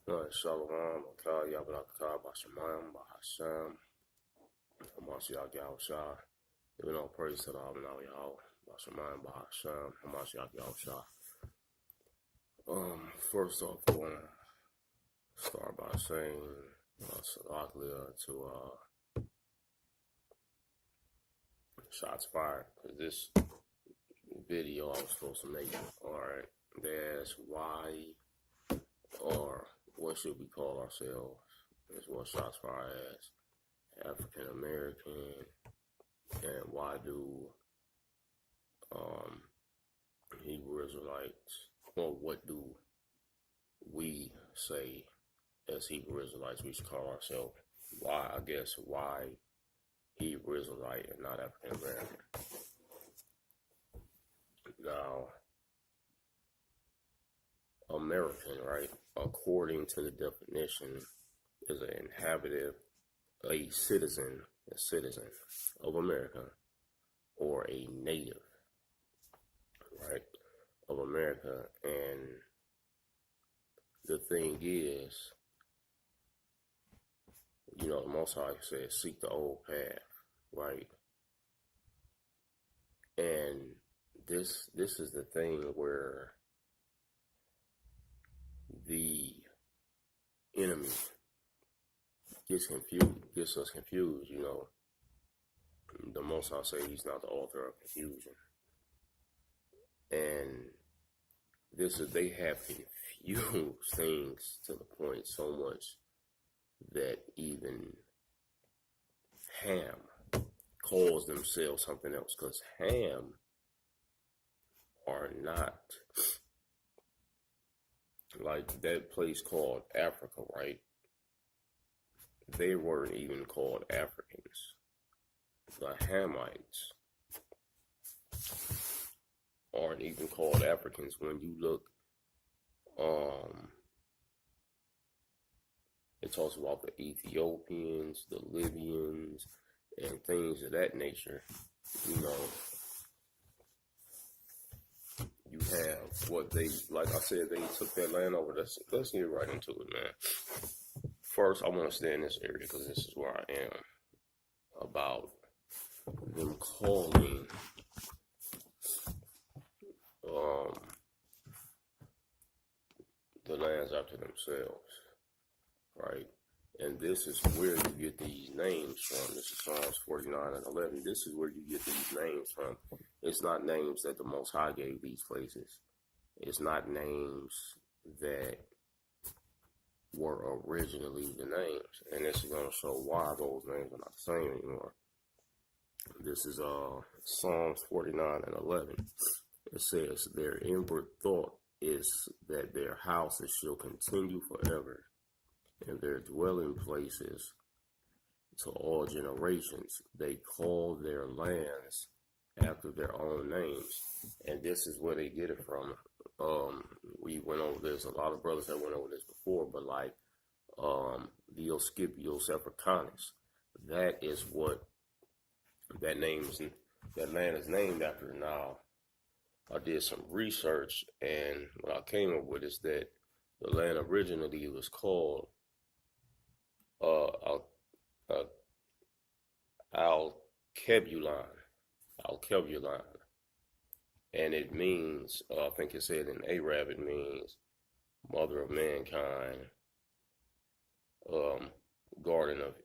Shalom, Akal, Yabalakal, Bashamayim, Bahasham, Hamashiach Yahushua. Giving all praise to the Almighty Yahweh, Bashamayim, Bahasham, Hamashiach Yahushua. First off, I want to start by saying, Salaklia to, shots fired, because this video I was supposed to make, alright, they asked why, or what should we call ourselves, is what shots fired as African American, and why do Hebrew Israelites, or what do we say as Hebrew Israelites we should call ourselves? Why Hebrew Israelite and not African American? Now, American, right, according to the definition, is an inhabitant, a citizen of America, or a native, right, of America. And the thing is, the Most High says, seek the old path, right? And this is the thing where the enemy gets us confused, The Most High say he's not the author of confusion. And they have confused things to the point so much that even Ham calls themselves something else, because Ham are not like that place called Africa, right? They weren't even called Africans. The Hamites aren't even called Africans. When you look, it talks about the Ethiopians, the Libyans, and things of that nature. You have what they, like I said, they took that land over. Let's get right into it, man. First, I want to stay in this area because this is where I am, about them calling the lands after themselves, right? And this is where you get these names from. This is Psalms 49 and 11. This is where you get these names from. It's not names that the Most High gave these places. It's not names that were originally the names. And this is going to show why those names are not the same anymore. This is Psalms 49 and 11. It says, their inward thought is that their houses shall continue forever, and their dwelling places to all generations. They call their lands after their own names. And this is where they get it from. We went over this, a lot of brothers that went over this before, but like the Oscipios Africanus, that is what that land is named after. Now, I did some research, and what I came up with is that the land originally was called Alkebulan, and it means, I think it said in Arab, it means mother of mankind, garden of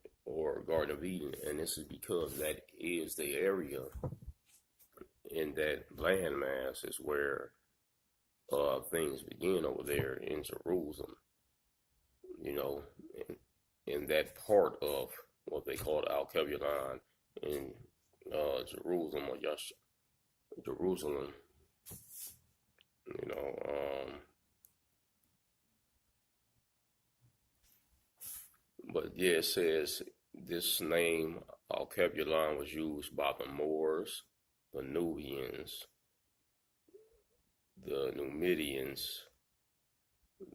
Eden. And this is because that is the area in that landmass is where things begin over there in Jerusalem, in that part of what they called Al-Kebulan in Jerusalem, or Jerusalem, but yeah, it says this name Al-Kebulan was used by the Moors, the Nubians, the Numidians,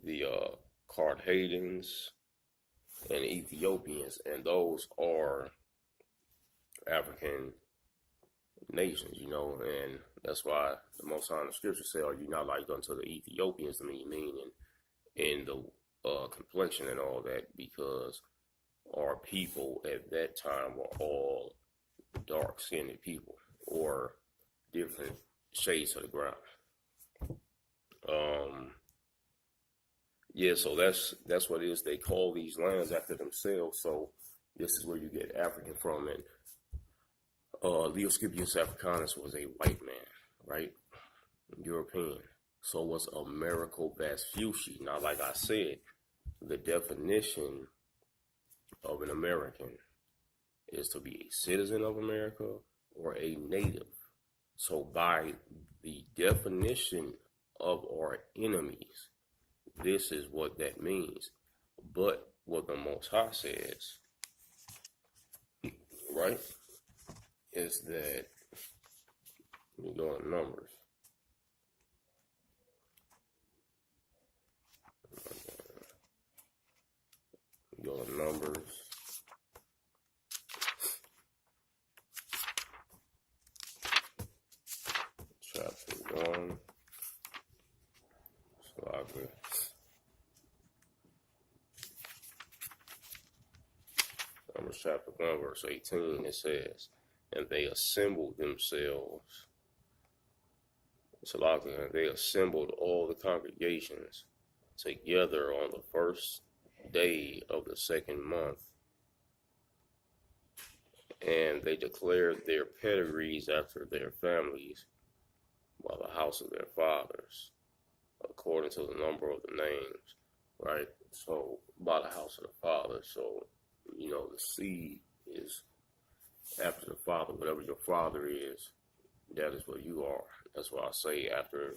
the Carthaginians, and Ethiopians, and those are African nations, and that's why the Most High in the Scripture say, "Are you not like unto the Ethiopians?" Meaning in the complexion and all that, because our people at that time were all dark-skinned people or different shades of the ground. Yeah, so that's what it is. They call these lands after themselves. So this is where you get African from. And Leo Scipius Africanus was a white man, right? European. So was Americo Vespucci. Now, like I said, the definition of an American is to be a citizen of America or a native. So by the definition of our enemies, this is what that means. But what the Most High says, right, is that, we go in Numbers. We go to Numbers. Chapter 1. So I could. Numbers chapter 1, verse 18, it says, and they assembled themselves. So they assembled all the congregations together on the first day of the second month, and they declared their pedigrees after their families by the house of their fathers, according to the number of the names, right? So by the house of the fathers. So, you know, the seed is after the father. Whatever your father is, that is what you are. That's why I say after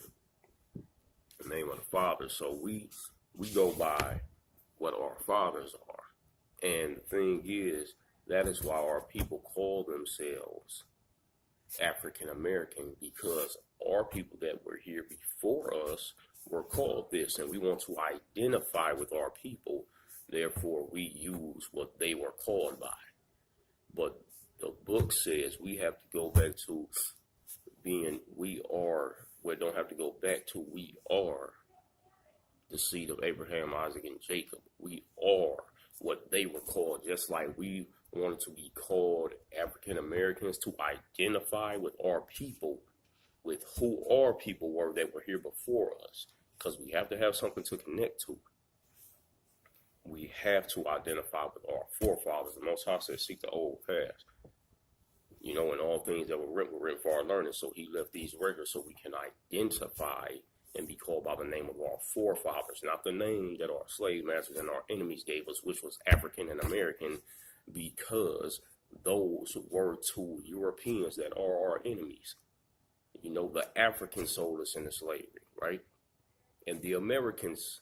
the name of the father. So we go by what our fathers are. And the thing is, that is why our people call themselves African American, because our people that were here before us were called this, and we want to identify with our people. Therefore, we use what they were called by. But the book says we have to go back to being, we are, we don't have to go back to we are the seed of Abraham, Isaac, and Jacob. We are what they were called, just like we wanted to be called African Americans to identify with our people, with who our people were that were here before us, because we have to have something to connect to. We have to identify with our forefathers. The Most High says, seek the old past. You know, and all things that were written for our learning. So he left these records so we can identify and be called by the name of our forefathers, not the name that our slave masters and our enemies gave us, which was African and American, because those were to Europeans that are our enemies. You know, the Africans sold us into slavery, right? And the Americans,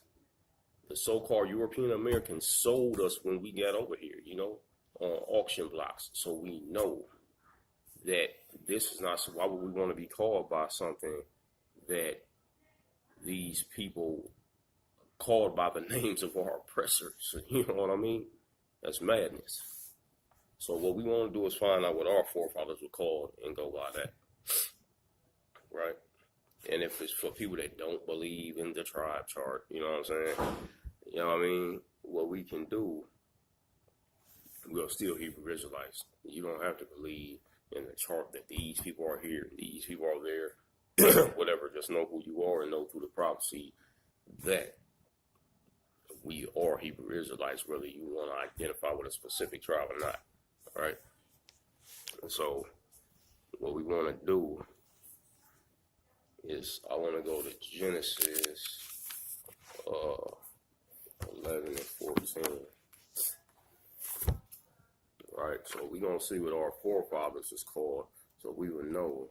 the so-called European Americans, sold us when we got over here, you know, on auction blocks. So we know that this is not, so why would we want to be called by something that these people called by the names of our oppressors? You know what I mean? That's madness. So what we want to do is find out what our forefathers were called and go by that, right? And if it's for people that don't believe in the tribe chart, you know what I'm saying? You know what I mean? What we can do, we're still Hebrew Israelites. You don't have to believe in the chart that these people are here, these people are there, whatever. Just know who you are and know through the prophecy that we are Hebrew Israelites, whether you want to identify with a specific tribe or not, all right? And so what we want to do is, I want to go to Genesis 11 and 14. Right, so we're going to see what our forefathers is called, so we will know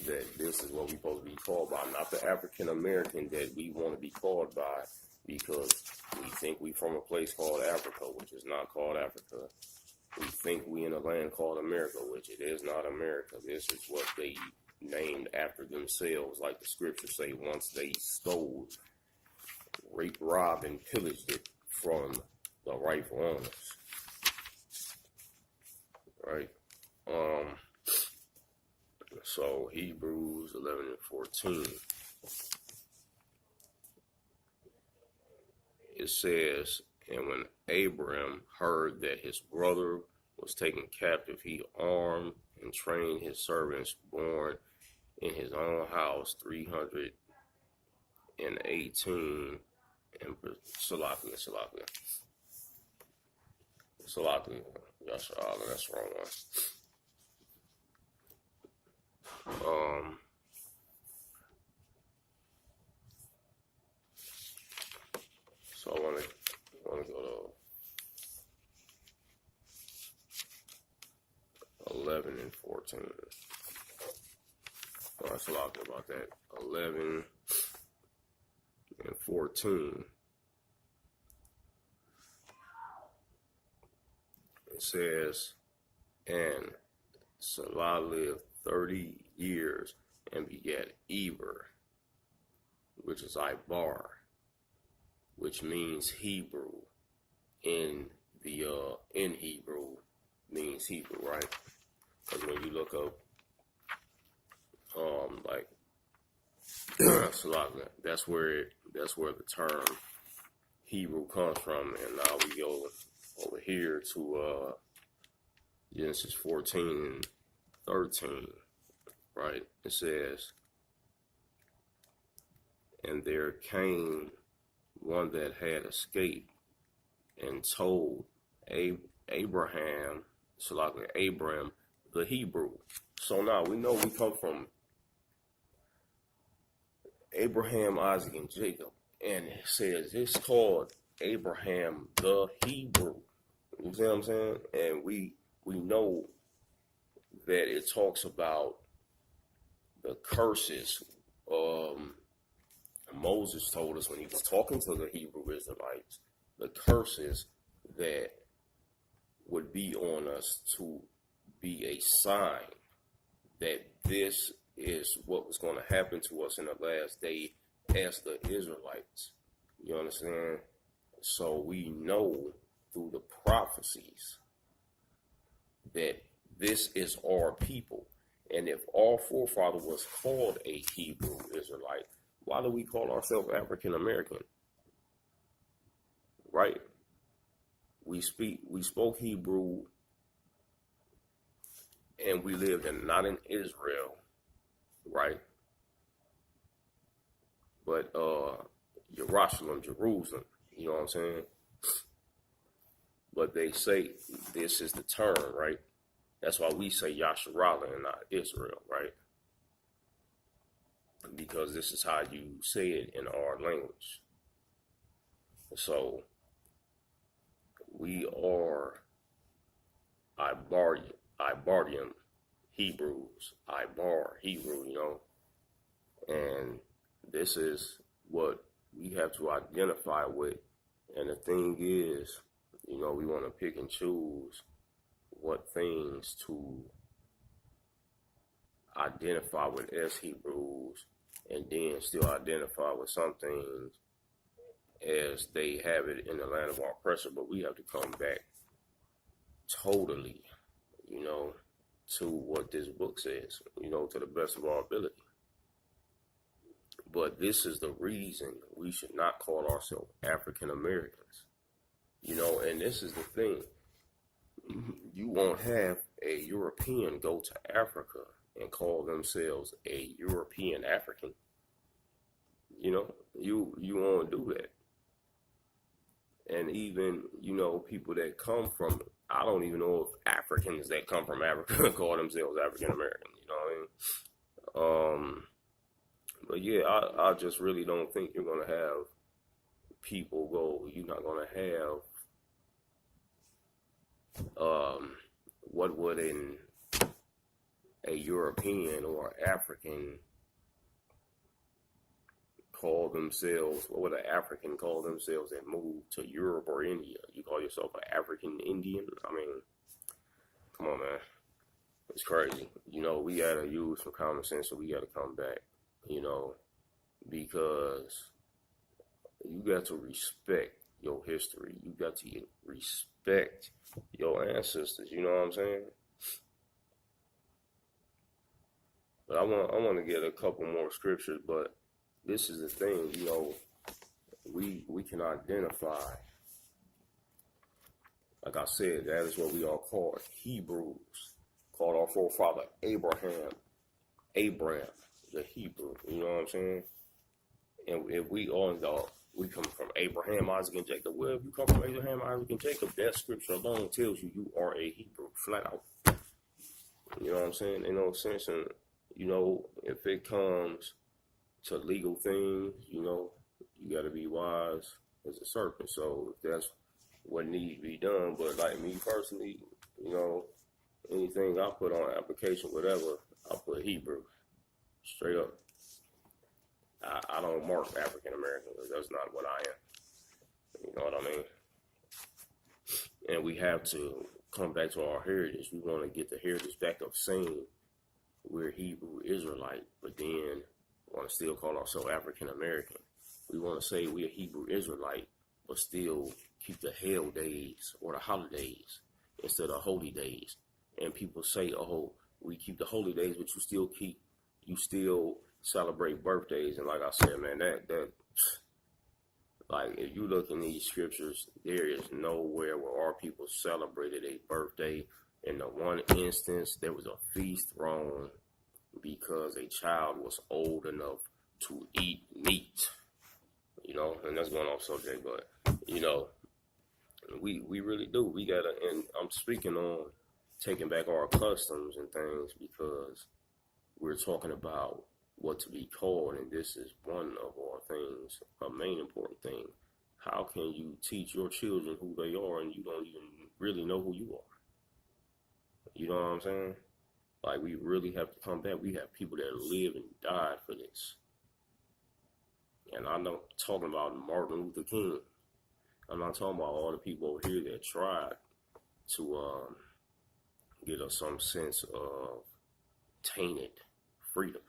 that this is what we're supposed to be called by, not the African American that we want to be called by because we think we from a place called Africa, which is not called Africa. We think we in a land called America, which it is not America. This is what they named after themselves, like the scriptures say, once they stole, raped, robbed, and pillaged it from the rightful owners. Right? So Hebrews 11 and 14. it says, and when Abram heard that his brother was taken captive, he armed and trained his servants born in his own house 318 and Salakia, Yasha'Allah, that's the wrong one. So I want to go to 11 and 14. Oh, that's a lot about that. 11 and 14. It says, and Salah lived 30 years and begat Ibar, which is Ibar, which means Hebrew. In Hebrew means Hebrew, right? Because when you look up like Salah, that's where the term Hebrew comes from. And now we go over here to Genesis 14 and 13, right? It says, and there came one that had escaped and told Abram the Hebrew. So now we know we come from Abraham, Isaac, and Jacob. And it says it's called Abraham the Hebrew. You see what I'm saying? And we know that it talks about the curses. Moses told us when he was talking to the Hebrew Israelites, the curses that would be on us to be a sign that this is what was going to happen to us in the last day as the Israelites. You understand? So we know through the prophecies that this is our people. And if our forefather was called a Hebrew Israelite, why do we call ourselves African American? Right? We spoke Hebrew, and we lived not in Israel, right? But Jerusalem, you know what I'm saying? But they say this is the term, right? That's why we say Yasharallah and not Israel, right? Because this is how you say it in our language. So we are Ibarian Hebrews, Ibar Hebrew, you know, and this is what we have to identify with. And the thing is, you know, we want to pick and choose what things to identify with as Hebrews, and then still identify with some things as they have it in the land of our oppressor. But we have to come back totally, you know, to what this book says, you know, to the best of our ability. But this is the reason we should not call ourselves African Americans, you know, and this is the thing. You won't have a European go to Africa and call themselves a European African. You know, you won't do that. And even, you know, people that come from, I don't even know if Africans that come from Africa call themselves African American, you know what I mean? But yeah, I just really don't think you're going to have people go, you're not going to have, what would a European or African call themselves, what would an African call themselves that moved to Europe or India? You call yourself an African Indian? I mean, come on, man. It's crazy. You know, we got to use some common sense, so we got to come back, you know, because you got to respect your history. You got to respect your ancestors, you know what I'm saying? But I want to get a couple more scriptures, but this is the thing, you know, we can identify, like I said, that is what we are called Hebrews, called our forefather Abram, the Hebrew, you know what I'm saying? And if we all we come from Abraham, Isaac, and Jacob. Well, if you come from Abraham, Isaac, and Jacob, that scripture alone tells you you are a Hebrew, flat out. You know what I'm saying? In no sense, and if it comes to legal things, you got to be wise as a serpent. So if that's what needs to be done, but like me personally, anything I put on application, whatever, I put Hebrew, straight up. I don't mark African American. That's not what I am. You know what I mean? And we have to come back to our heritage. We want to get the heritage back of saying we're Hebrew Israelite, but then want to still call ourselves African American. We want to say we're Hebrew Israelite, but still keep the hell days or the holidays instead of holy days. And people say, oh, we keep the holy days, but you still celebrate birthdays. And like I said, man, that like if you look in these scriptures, there is nowhere where our people celebrated a birthday. In the one instance, there was a feast thrown because a child was old enough to eat meat. And that's going off subject, but we really do. We gotta, and I'm speaking on taking back our customs and things because we're talking about what to be called, and this is one of our things, a main important thing. How can you teach your children who they are and you don't even really know who you are? You know what I'm saying? Like, we really have to come back. We have people that live and died for this. And I'm not talking about Martin Luther King. I'm not talking about all the people over here that tried to get us some sense of tainted freedom.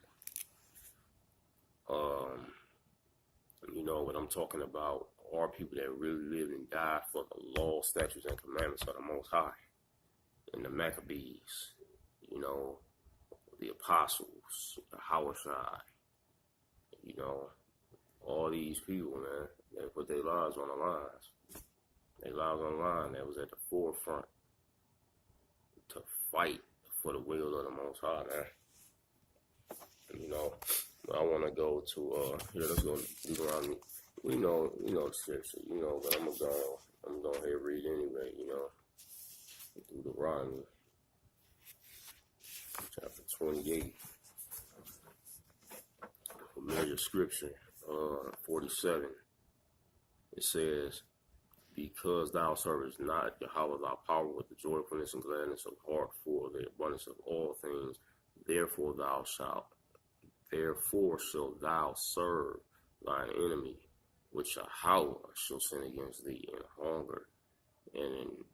What I'm talking about are people that really lived and died for the law, statutes, and commandments of the Most High. And the Maccabees, the apostles, the Hawashai, all these people, man, they put their lives on the lines. Their lives on the line. That was at the forefront to fight for the will of the Most High, man. I want to go to, let's go Deuteronomy. We know the scripture, but I'm going to go ahead and read anyway, Deuteronomy, chapter 28, familiar scripture, 47. It says, because thou servest not Yahweh thy power with the joyfulness and gladness of heart for the abundance of all things, therefore shalt thou serve thine enemy, which Yahweh shall send against thee in hunger and in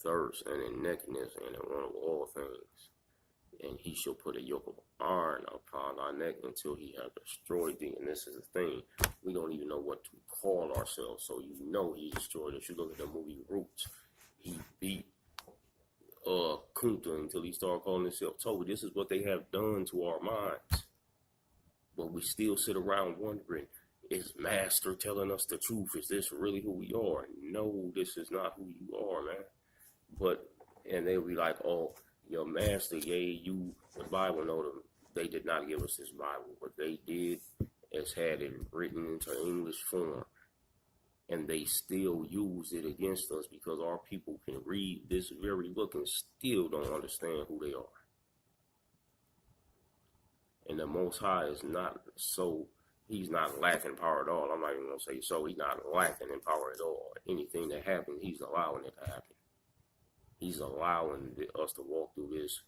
thirst and in nakedness and in want of all things. And he shall put a yoke of iron upon thy neck until he have destroyed thee. And this is the thing, we don't even know what to call ourselves. So he destroyed us. You look at the movie Roots. He beat Kunta until he started calling himself Toby. This is what they have done to our minds. But we still sit around wondering, is Master telling us the truth? Is this really who we are? No, this is not who you are, man. And they'll be like, oh, your Master gave you the Bible. No, they did not give us this Bible. What they did is had it written into English form. And they still use it against us because our people can read this very book and still don't understand who they are. And the Most High is he's not lacking power at all. I'm not even going to say so. He's not lacking in power at all. Anything that happens, he's allowing it to happen. He's allowing us to walk through this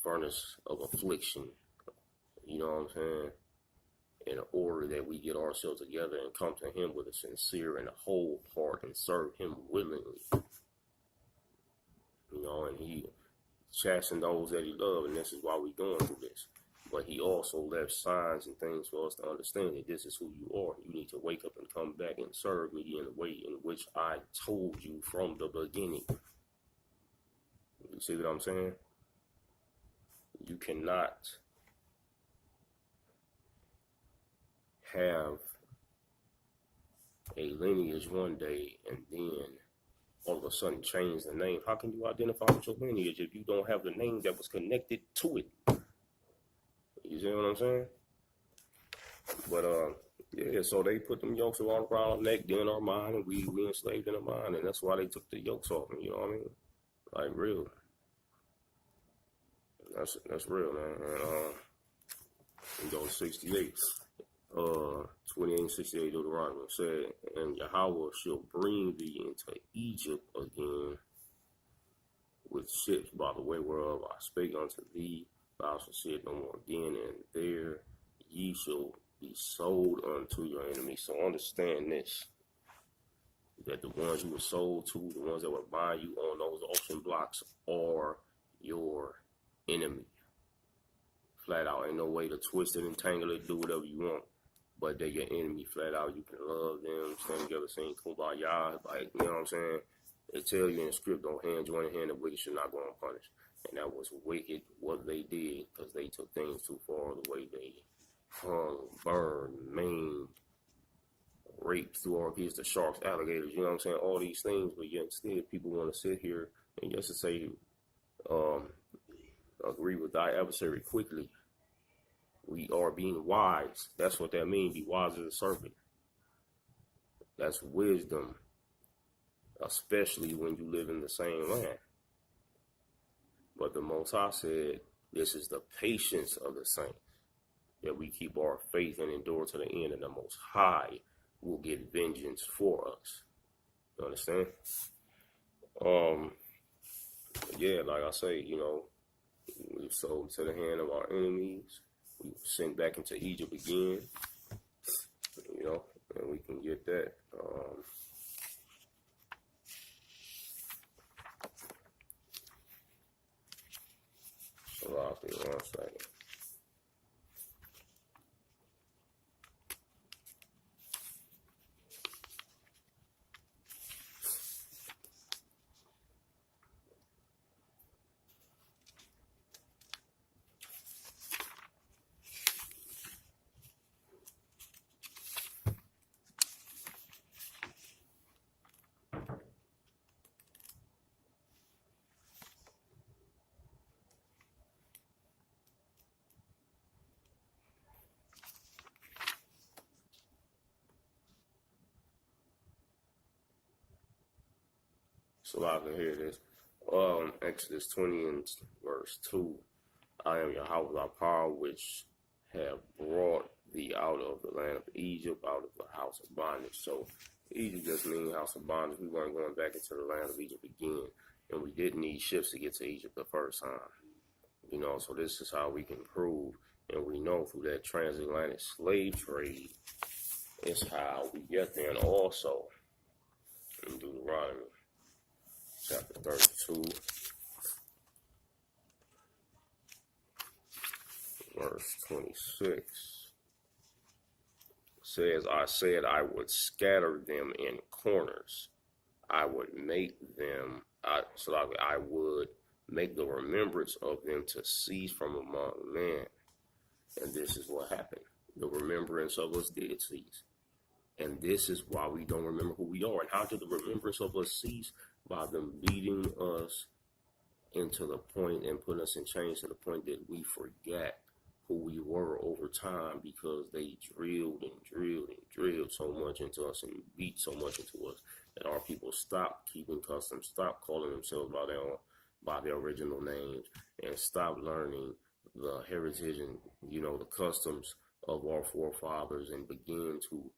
furnace of affliction. You know what I'm saying? In order that we get ourselves together and come to him with a sincere and a whole heart and serve him willingly. And he chastened those that he loved, and this is why we're going through this. But he also left signs and things for us to understand that this is who you are. You need to wake up and come back and serve me in the way in which I told you from the beginning. You see what I'm saying? You cannot have a lineage one day and then all of a sudden change the name? How can you identify with your lineage if you don't have the name that was connected to it? You see what I'm saying? But yeah, so they put them yokes around our neck, then our mind, and we enslaved in our mind, and that's why they took the yokes off. You know what I mean? Like real. That's real, man. And we go to 68. 28 and 68 Deuteronomy said, and Yahweh shall bring thee into Egypt again with ships by the way whereof I spake unto thee, thou shalt see it no more again, and there ye shall be sold unto your enemies. So understand this, that the ones you were sold to, the ones that were buying you on those auction blocks are your enemy. Flat out, ain't no way to twist it and tangle it, do whatever you want. But they're your enemy, flat out. You can love them, stand together, sing kumbaya, like, you know what I'm saying? They tell you in the script, don't hand join a hand, the wicked should not go unpunished. And that was wicked what they did, because they took things too far, the way they hung, burned, maimed, raped through our kids, the sharks, alligators, you know what I'm saying? All these things, but yet instead people want to sit here and just to say, agree with thy adversary quickly. We are being wise. That's what that means. Be wise as a serpent. That's wisdom, especially when you live in the same land. But the Most High said, this is the patience of the saints, that we keep our faith and endure to the end, and the Most High will get vengeance for us. You understand? Yeah, like I say, you know, we sold to the hand of our enemies. We were sent back into Egypt again, you know, and we can get that. So I'll be 1 second. So I can hear this. Exodus 20 and verse 2. I am Yahweh thy power, which have brought thee out of the land of Egypt, out of the house of bondage. So Egypt just means house of bondage. We weren't going back into the land of Egypt again. And we didn't need ships to get to Egypt the first time. You know, so this is how we can prove. And we know through that transatlantic slave trade is how we get there. And also in Deuteronomy chapter 32, verse 26, says, I said I would scatter them in corners. I would make them, I would make the remembrance of them to cease from among men. And this is what happened. The remembrance of us did cease. And this is why we don't remember who we are. And how did the remembrance of us cease? By them beating us into the point and putting us in chains to the point that we forget who we were over time, because they drilled and drilled and drilled so much into us and beat so much into us that our people stopped keeping customs, stopped calling themselves by their original names, and stopped learning the heritage and, you know, the customs of our forefathers, and began to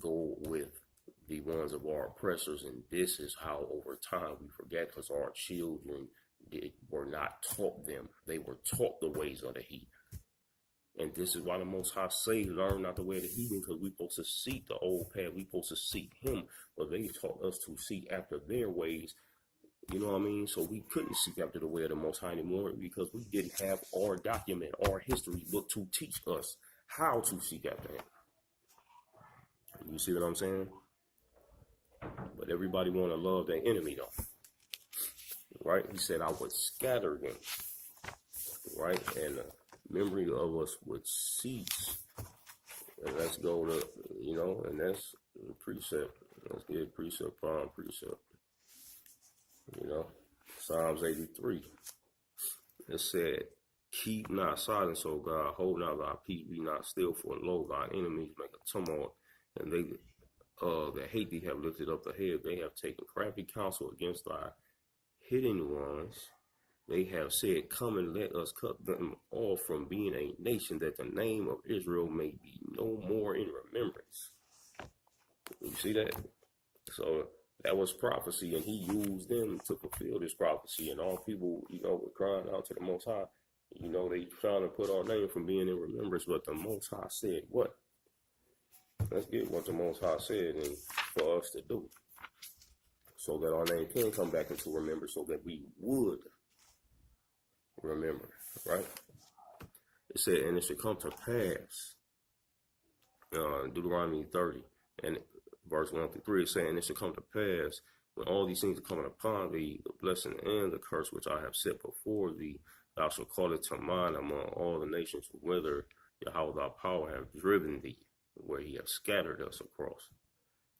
go with the ones of our oppressors. And this is how over time we forget, because our children were not taught them. They were taught the ways of the heathen. And this is why the Most High say, learn not the way of the heathen, because we're supposed to seek the old path. We're supposed to seek him, but they taught us to seek after their ways. You know what I mean? So we couldn't seek after the way of the Most High anymore, because we didn't have our document, our history book to teach us how to seek after him. You see what I'm saying? But everybody want to love their enemy, though. Right? He said, I would scatter them. Right? And the memory of us would cease. And let's go to, you know, and that's Precept. Let's get precept upon precept. You know, Psalms 83. It said, "Keep not silence, O God. Hold not thy peace. Be not still, for lo, thy enemies make a tumult, and they that hate thee have lifted up the head. They have taken crafty counsel against thy hidden ones. They have said, Come and let us cut them off from being a nation, that the name of Israel may be no more in remembrance." You see that? So that was prophecy, and he used them to fulfill this prophecy. And all people, were crying out to the Most High. They trying to put our name from being in remembrance, but the Most High said what? Let's get what the Most High said and for us to do, so that our name can come back into remembrance, so that we would remember, right? It said, "And it should come to pass," Deuteronomy 30, and verse 1-3, is saying, "And it should come to pass, when all these things are coming upon thee, the blessing and the curse which I have set before thee, thou shalt call it to mind among all the nations, whither Yahweh thy power hath driven thee, where he hath scattered us across."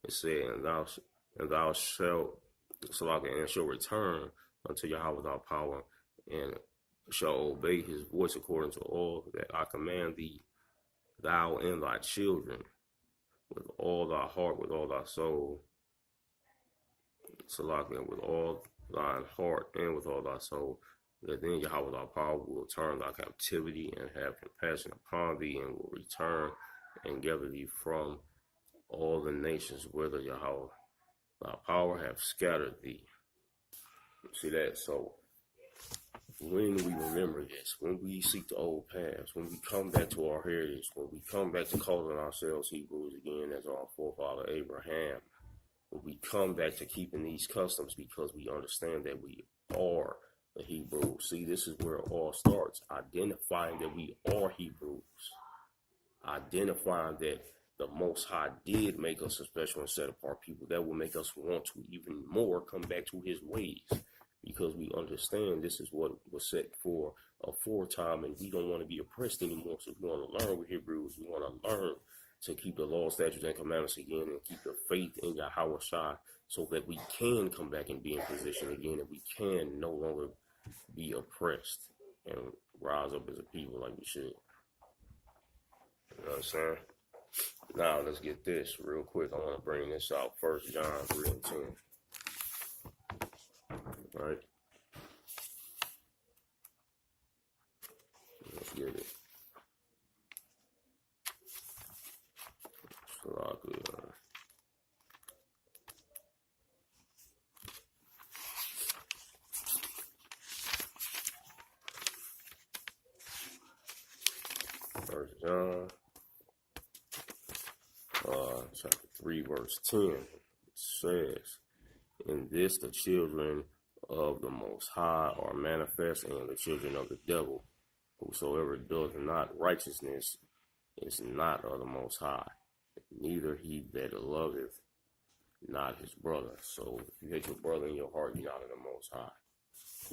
It said, "And thou shalt return unto Yahweh thy power, and shall obey his voice according to all that I command thee, thou and thy children, with all thy heart, with all thy soul, with all thine heart and with all thy soul, that then Yahweh thy power will turn thy captivity and have compassion upon thee, and will return and gather thee from all the nations whither Yahweh thy power hath scattered thee." See that? So when we remember this, when we seek the old past, when we come back to our heritage, when we come back to calling ourselves Hebrews again as our forefather Abraham, when we come back to keeping these customs because we understand that we are the Hebrews. See, this is where it all starts, identifying that we are Hebrews, identifying that the Most High did make us a special and set apart people that will make us want to even more come back to his ways, because we understand this is what was set for a foretime, and we don't want to be oppressed anymore. So we want to learn with Hebrews. We want to learn to keep the law, statutes, and commandments again, and keep the faith in Yahweh Shai, so that we can come back and be in position again, and we can no longer be oppressed and rise up as a people like we should. You know what I'm saying? Now let's get this real quick. I want to bring this out. 1 John 3:10. Right? Let's get it. First John, chapter 3, verse 10. It says, "In this the children of the Most High are manifest, and the children of the devil. Whosoever doeth not righteousness is not of the Most High, neither he that loveth not his brother." So if you hate your brother in your heart, you're not of the Most High.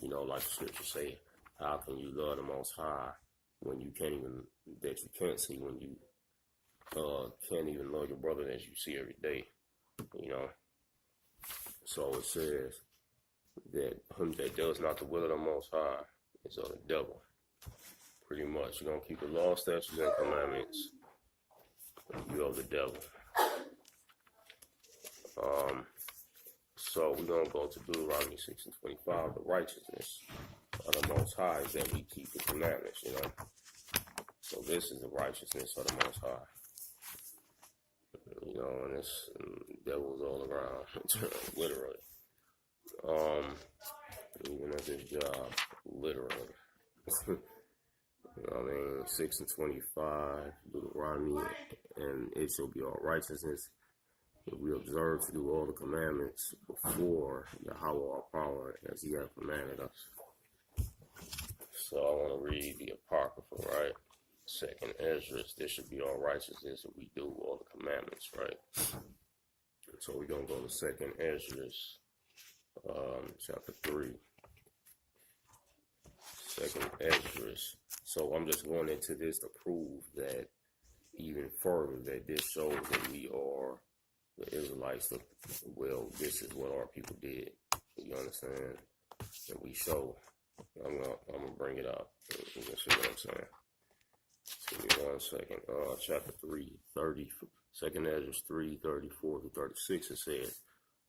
Like the scripture say, how can you love the Most High when you can't see, when you can't even love your brother as you see every day? So it says that him that does not the will of the Most High is of the devil. Pretty much, you're going to keep the law, statutes, and commandments, you're of the devil. So we're going to go to Deuteronomy 6:25. The righteousness of the Most High is that we keep the commandments, So this is the righteousness of the Most High. And it's devils all around, literally. Even at this job, literally. 6:25, Deuteronomy, "And it shall be our righteousness if we observe to do all the commandments before Yahweh our power, as he hath commanded us." So I want to read the Apocrypha, right? 2nd Ezra, "This should be our righteousness if we do all the commandments," right? So we're going to go to 2nd Ezra, chapter 3. 2nd Ezra. So I'm just going into this to prove that even further, that this shows that we are the Israelites, well, this is what our people did. You understand? And we show. I'm gonna bring it up. You can see what I'm saying. Give me 1 second. Chapter 3, 30, 2nd Ezra 3, 34 to 36, it says,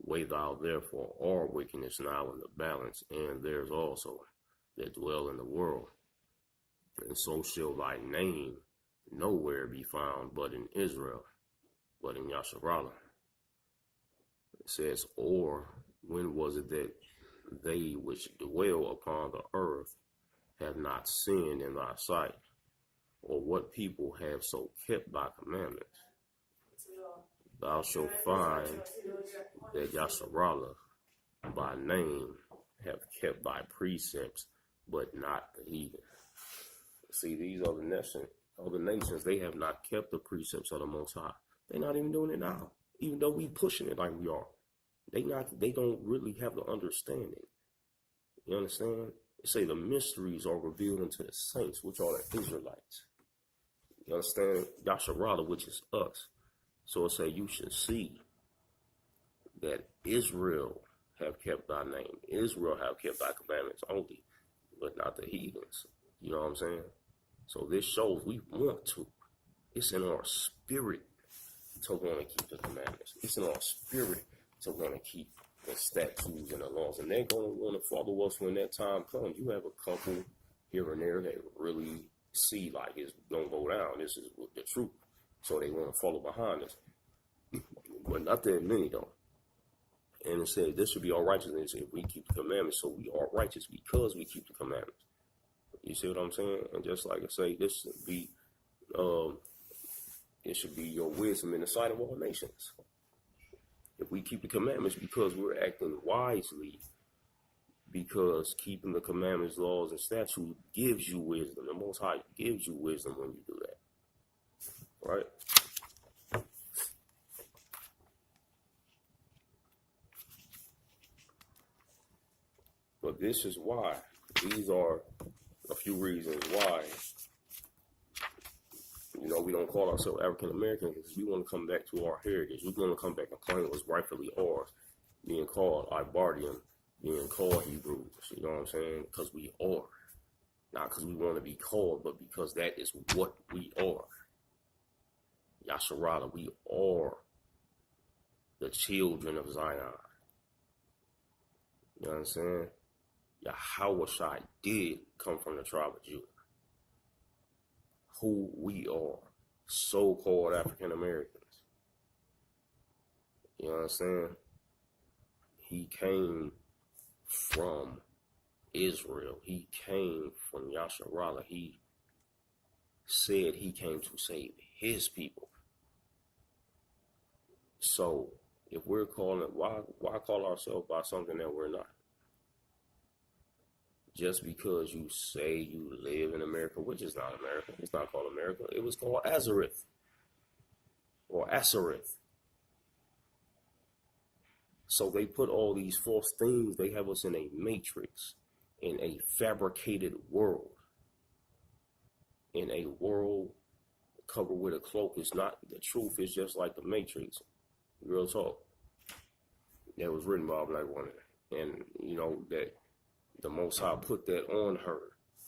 weigh thou therefore all wickedness now in the balance, and there's also that dwell in the world. And so shall thy name nowhere be found but in Israel, but in Yasharallah. It says, or when was it that they which dwell upon the earth have not sinned in thy sight? Or what people have so kept thy commandments? Thou shalt find that Yasharallah by name have kept thy precepts, but not the heathen. See, these other nations, they have not kept the precepts of the Most High. They're not even doing it now, even though we pushing it like we are. They don't really have the understanding. You understand? They say the mysteries are revealed unto the saints, which are the Israelites. You understand? Yasharallah, which is us. So it say you should see that Israel have kept thy name. Israel have kept thy commandments only, but not the heathens. You know what I'm saying? So this shows we want to. It's in our spirit to want to keep the commandments. It's in our spirit to want to keep the statutes and the laws. And they're going to want to follow us when that time comes. You have a couple here and there that really see like it's going to go down. This is the truth. So they want to follow behind us. But not that many, though. And it says this should be our righteousness if we keep the commandments. So we are righteous because we keep the commandments. You see what I'm saying? And just like I say, this should be, it should be your wisdom in the sight of all nations. If we keep the commandments because we're acting wisely, because keeping the commandments, laws, and statutes gives you wisdom. The Most High gives you wisdom when you do that. Right? But this is why. These are a few reasons why, we don't call ourselves African Americans, because we want to come back to our heritage. We want to come back and claim what's rightfully ours, being called Ibardian, being called Hebrews. You know what I'm saying? Because we are. Not because we want to be called, but because that is what we are. Yasharallah, we are the children of Zion. You know what I'm saying? Yahushua did come from the tribe of Judah. Who we are, so-called African Americans. You know what I'm saying? He came from Israel. He came from Yasharallah. He said he came to save his people. So if we're calling it, why call ourselves by something that we're not? Just because you say you live in America, which is not America. It's not called America. It was called Azareth or Asareth. So they put all these false things. They have us in a matrix, in a fabricated world, in a world covered with a cloak. It's not the truth. It's just like the Matrix. Real talk. That was written by a black woman. And, that the Most High put that on her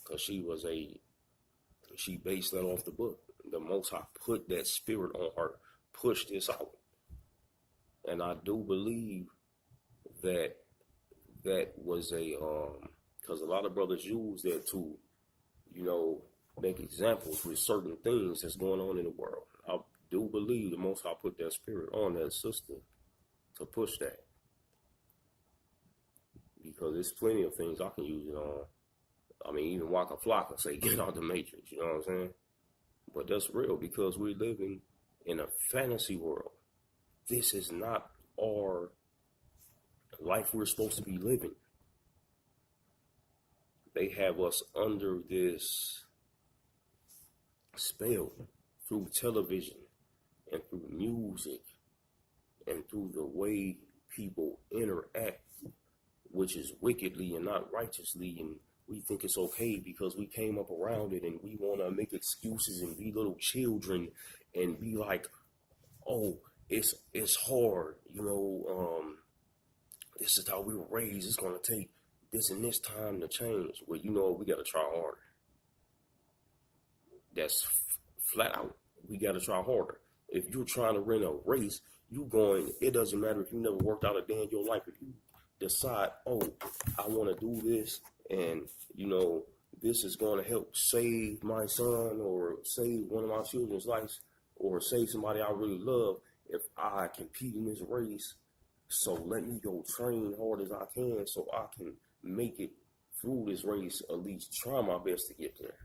because she based that off the book. The Most High put that spirit on her, pushed this out. And I do believe that was because a lot of brothers use that to, make examples with certain things that's going on in the world. I do believe the Most High put that spirit on that sister to push that. Because there's plenty of things I can use it on. I mean, even Waka Flocka say, get out the Matrix, you know what I'm saying? But that's real because we're living in a fantasy world. This is not our life we're supposed to be living. They have us under this spell through television and through music and through the way people interact, which is wickedly and not righteously, and we think it's okay because we came up around it, and we want to make excuses and be little children and be like, oh, it's hard, this is how we were raised. It's gonna take this and this time to change. Well, we gotta try harder. That's flat out. We gotta try harder. If you're trying to run a race, it doesn't matter if you never worked out a day in your life. If you decide, oh, I want to do this, and this is going to help save my son or save one of my children's lives or save somebody I really love, if I compete in this race, so let me go train hard as I can so I can make it through this race, at least try my best to get there.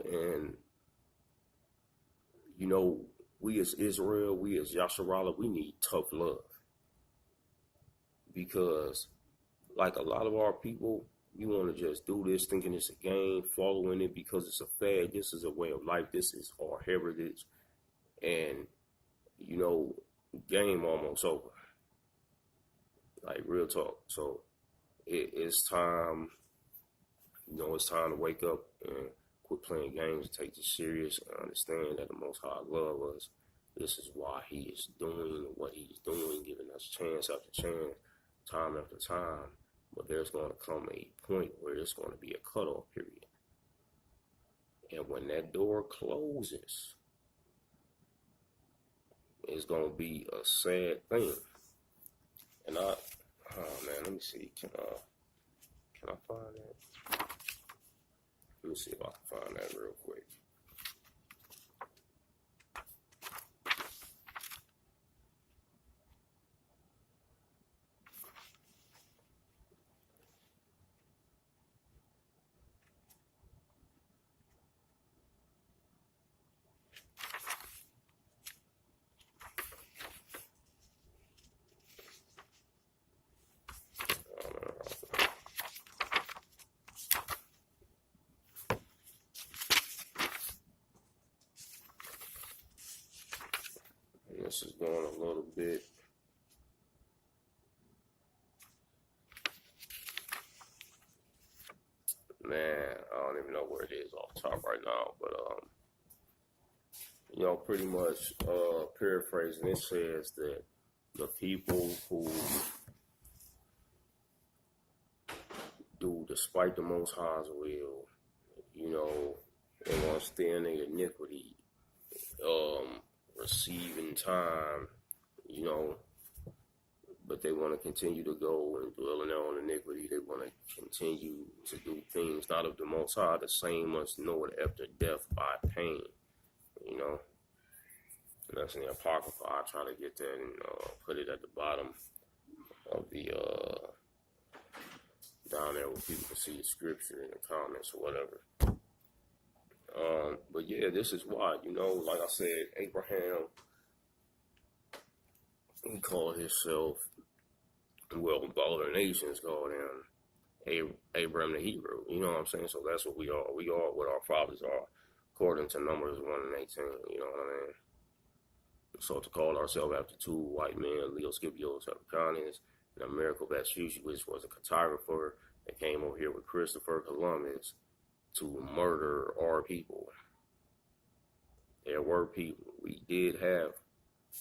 And we as Israel, we as Yasharala, we need tough love. Because like a lot of our people, you want to just do this thinking it's a game, following it because it's a fad. This is a way of life. This is our heritage. And, game almost over. Like, real talk. So it's time, it's time to wake up and quit playing games and take this serious and understand that the Most High love us. This is why he is doing what he's doing, giving us chance after chance, time after time. But there's going to come a point where it's going to be a cutoff period. And when that door closes, it's going to be a sad thing. And let me see. Can I find that? Let me see if I can find that real quick. This is going a little bit. Man, I don't even know where it is off the top right now, but pretty much paraphrasing, it says that the people who do despite the Most High's will, they want to stay in their iniquity, receiving time, but they want to continue to go and dwell in their own iniquity. They want to continue to do things not of the Most High. The same must know it after death by pain, And that's in the Apocrypha. I try to get that and put it at the bottom of the, down there where people can see the scripture in the comments or whatever. But yeah, this is why, like I said, Abraham, he called himself, all the nations called him Abraham the Hebrew. You know what I'm saying? So that's what we are. We are what our fathers are, according to Numbers 1 and 18. You know what I mean? So to call ourselves after two white men, Leo Scipio Africanus, and Americo Vespucci, which was a cartographer that came over here with Christopher Columbus to murder our people. There were people. We did have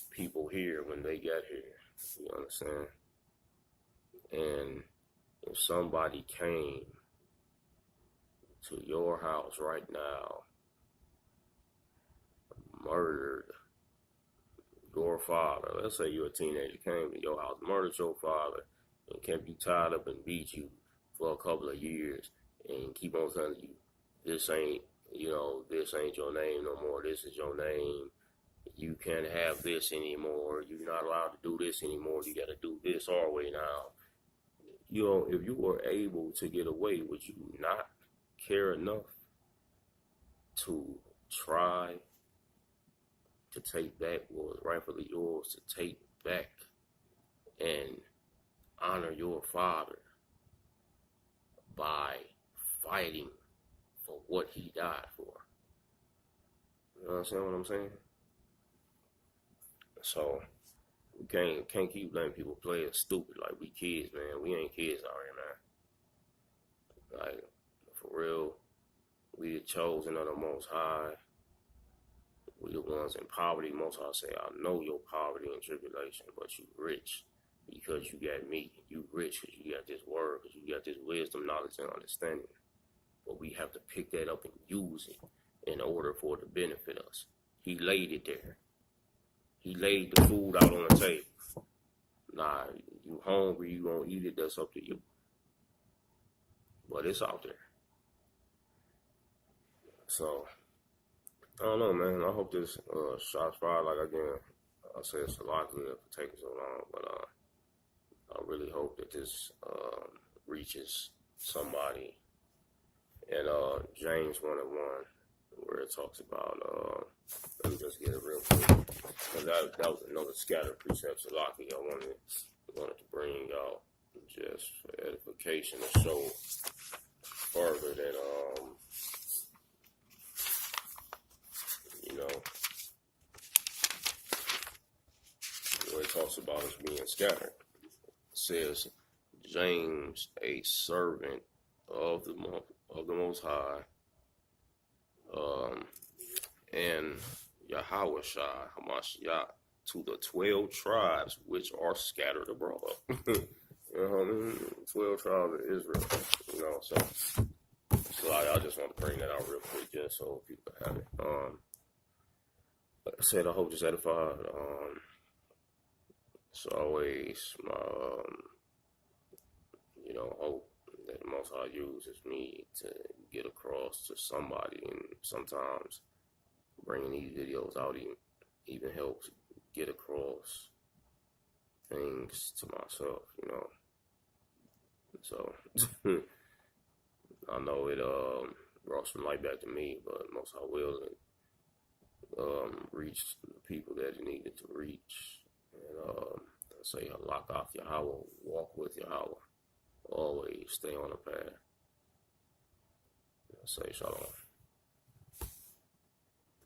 people here when they got here. You understand? And if somebody came to your house right now, murdered your father, let's say you're a teenager, came to your house, murdered your father, and kept you tied up and beat you for a couple of years, and keep on telling you, this ain't your name no more, this is your name, you can't have this anymore, you're not allowed to do this anymore, you gotta do this our way now. If you were able to get away, would you not care enough to try to take back what was rightfully yours, to take back and honor your father by fighting for what he died for? You understand what I'm saying? So we can't keep letting people play us stupid like we kids, man. We ain't kids out here, man. Like, for real, we the chosen of the Most High. We the ones in poverty. Most I say, I know your poverty and tribulation, but you rich because you got me. You rich because you got this word, because you got this wisdom, knowledge, and understanding. But we have to pick that up and use it in order for it to benefit us. He laid it there. He laid the food out on the table. Nah, you hungry, you gonna eat it, that's up to you. But it's out there. So, I don't know, man. I hope this shot's fired. Like, again, I say it's a lot good for taking so long, but I really hope that this reaches somebody. And James 1:1, where it talks about, let me just get it real quick, because that was another scattered precepts of Lockie I wanted to bring out just for edification to show further that, you know, where it talks about us being scattered. It says, James, a servant of the Most High, and Yahweh Shai Hamashiach, to the 12 tribes which are scattered abroad. You know what I mean? 12 tribes of Israel. You know, so I just want to bring that out real quick just so people have it. Like I said, I hope this edified. It's always my, hope that the Most High uses me to get across to somebody, and sometimes bringing these videos out even helps get across things to myself, you know. So I know it brought some light back to me, but Most High will reach the people that it needed to reach. And say, lock off Yahweh, walk with Yahweh, always stay on the path. Say shalom.